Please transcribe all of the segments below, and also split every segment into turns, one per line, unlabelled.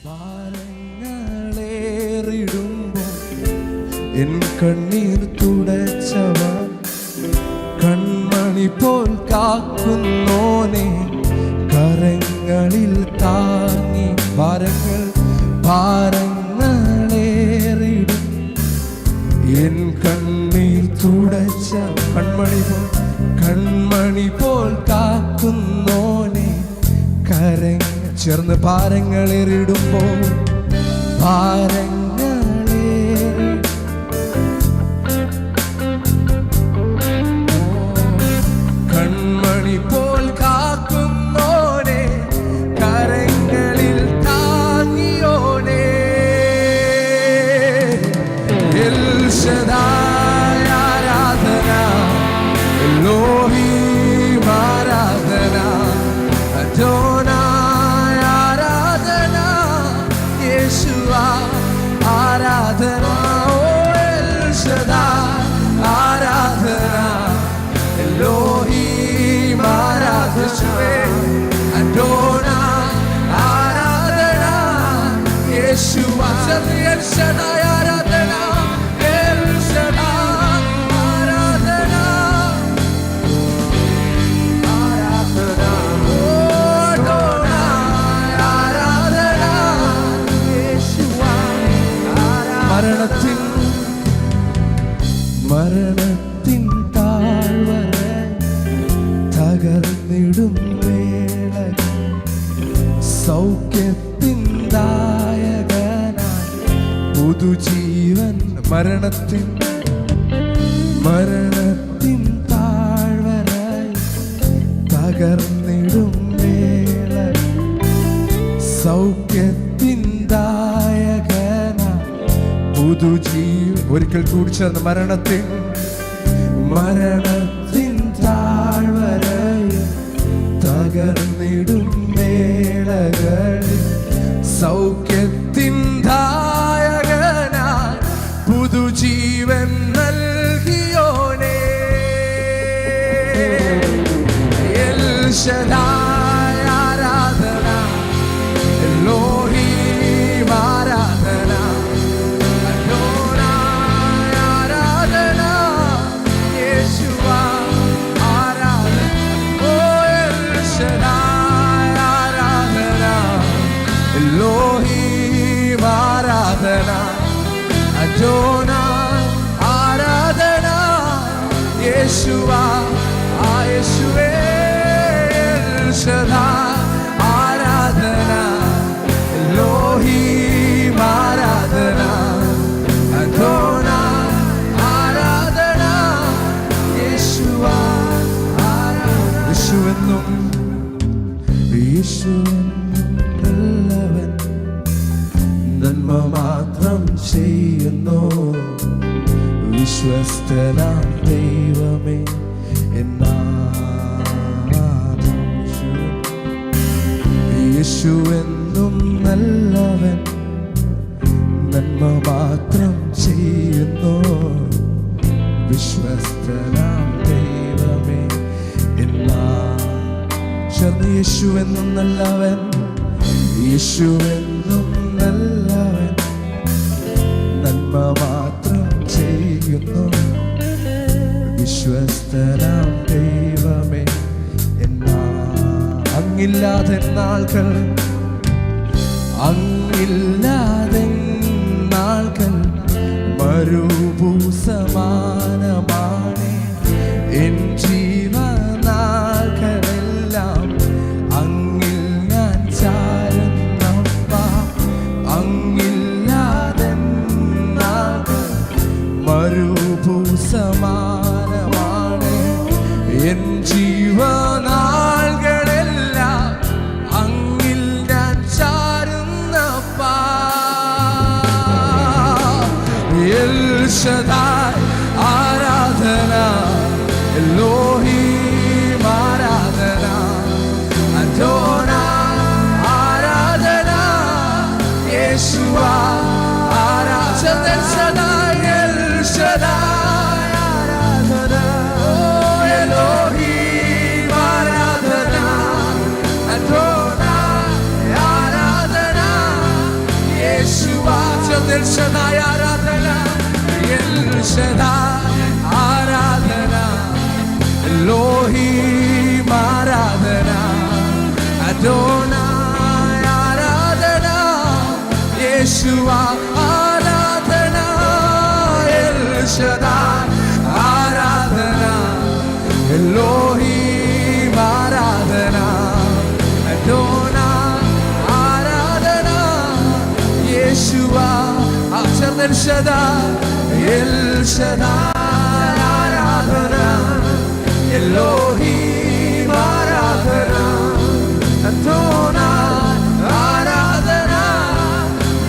ഭാരങ്ങളേറിടുമ്പോൾ N കണ്ണീർ തുടച്ചവൻ, കൺമണി പോൽ കാക്കുന്നോനെ കരങ്ങളിൽ താങ്ങി. ഭാരങ്ങളേറിടും എൻ കണ്ണീർ തുടച്ച കൺമണി പോൽ കാക്കുന്നോനെ ചേർന്ന് ഭാരങ്ങളേറിടുമ്പോൾ കൺമണി പോൽ കാക്കുന്നോനെ കരങ്ങളിൽ താങ്ങിയോനെ എൽ ശദായ് ആരാധന, എലോഹീം ആരാധന, അദോനായ് ആരാധന, യേശുവ ആരാധന. ഓ എൽ ശദായ് ആരാധന, എലോഹീം ആരാധന, അദോനായ് ആരാധന, യേശുവ എൽ ശദായ് ആരാധന, എൽ ശദായ് ആരാധന, ആരാധന. ഓ അദോനായ് ആരാധന, യേശുവ ആരാധന. മരണത്തിൻ താഴ്വര തകർന്നിടും വേള സൗഖ്യത്തിൻ ദായകനായി പുതുജീവൻ. മരണത്തിൻ താഴ്വര തകർന്നിടും വേള സൗഖ്യത്തിൻ ദായകനായി പുതുജീവൻ. ഒരിക്കൽ കൂടി ചേർന്ന് മരണത്തിൻ താഴ്വരയിൽ തകർന്നിടും വേളകളിൽ സൗഖ്യത്തിൻ ദായകനായി പുതുജീവൻ നൽകിയോനെ എൽ ശദായ് ആരാധന, എലോഹീം ആരാധന, അദോനായ് ആരാധന, യേശുവ ആരാധന. ഓ എൽ ശദായ് ആരാധന, എലോഹീം ആരാധന, അദോനായ് ആരാധന, യേശുവ യേശുവേ എൽ ശദായ് ആരാധന, എലോഹീം ആരാധന, അദോനായ് ആരാധന, യേശുവ ആരാധന. യേശുവെന്നും നല്ലവൻ, നന്മ മാത്രം ചെയ്യുന്നു, വിശ്വസ്തനാം ദൈവമേ എന്നാഥം. യേശുവെന്നും നല്ലവൻ, നന്മ മാത്രം ചെയ്യുന്നു, വിശ്വസ്തനാം ദൈവമേ എന്നാ. ചേർന്ന് യേശുവെന്നും നല്ലവൻ, യേശുവെന്നും നല്ലവൻ, നന്മ മാത്രം ചെയ്യുന്നു, വിശ്വസ്തനാം ദൈവമേ എന്നാ. അങ്ങില്ലാതെ നാൾകൾ മരുഭൂസമാനമാണ് എൻ ജീവനാൾകളെല്ലാം. അങ്ങിൽ ഞാൻ ചാരുന്നപ്പ, അങ്ങില്ലാതെ നാൾകൾ മരുഭൂസമാനമാണ് എൻ ജീവനാൾകളെല്ലാം. അങ്ങിൽ ഞാൻ ചാരുന്നപ്പ. എൽ ശദായ് ആരാധന, എലോഹീം ആരാധന, അദോനായ് ആരാധന, യേശുവ ആരാധന. എൽ ശദായ് ആരാധന, ഓ എലോഹീം ആരാധന, അദോനായ് ആരാധന, എൽ ഷദായ് ആരാധന, എൽ ഷദായ് ആരാധന, എലോഹീം ആരാധന, അദോനായ് ആരാധന, യേശുവ ആരാധന, എൽ ഷദായ് ആരാധന, എലോഹീം ആരാധന, അദോനായ് ആരാധന, യേശുവ എൽ ഷദായ്, എൽ ഷദായ് ആരാധന, എലോഹീം ആരാധന, അദോനായ് ആരാധന,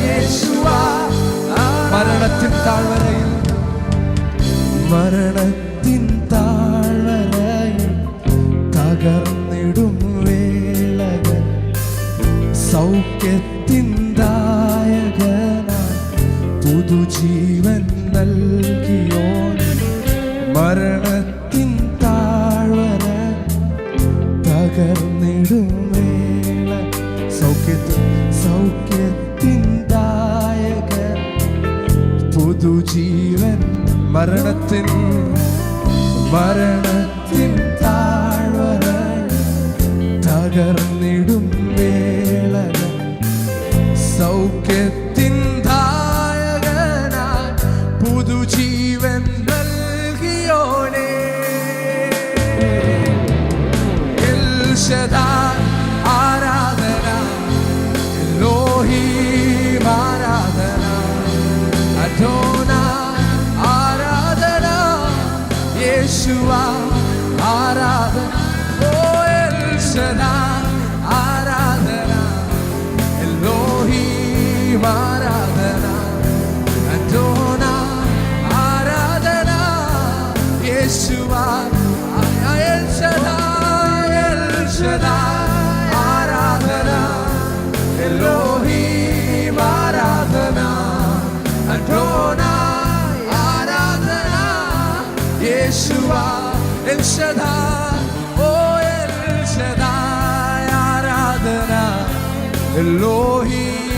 യേശുവ. മരണത്തിൻ താഴ്വരയിൽ, മരണത്തിൻ താഴ്വരയിൽ തകർന്നിടും വേളകൾ സൗഖ്യത്തിൻ ദായകനായി പുതുജീവൻ നൽകിയോൻ. മരണത്തിൻ താഴ്വര തകർന്നിടും വേള സൗഖ്യത്തിൻ ദായകൻ പുതുജീവൻ. മരണത്തിൻ താഴ്വര തകർന്നിടും വേള സൗഖ്യത്തിൻ ദായകനായി പുതുജീവൻ നൽകിയോനേ. എൽ ഷദായ് ആരാധന, എലോഹീം ആരാധന, അദോനായ് ആരാധന, യേശുവ ആരാധന. ഓ എൽ ഷദായ് ആരാധന, എലോഹീം ആരാധന, അദോനായ് ആരാധന, യേശുവ. എൽ ഷദായ്, എൽ ഷദായ് ആരാധന, എലോഹീം ആരാധന, അദോനായ് ആരാധന, യേശുവ. എൽ ഷദായ്, ഓ എൽ ഷദായ് ആരാധന, എലോഹീം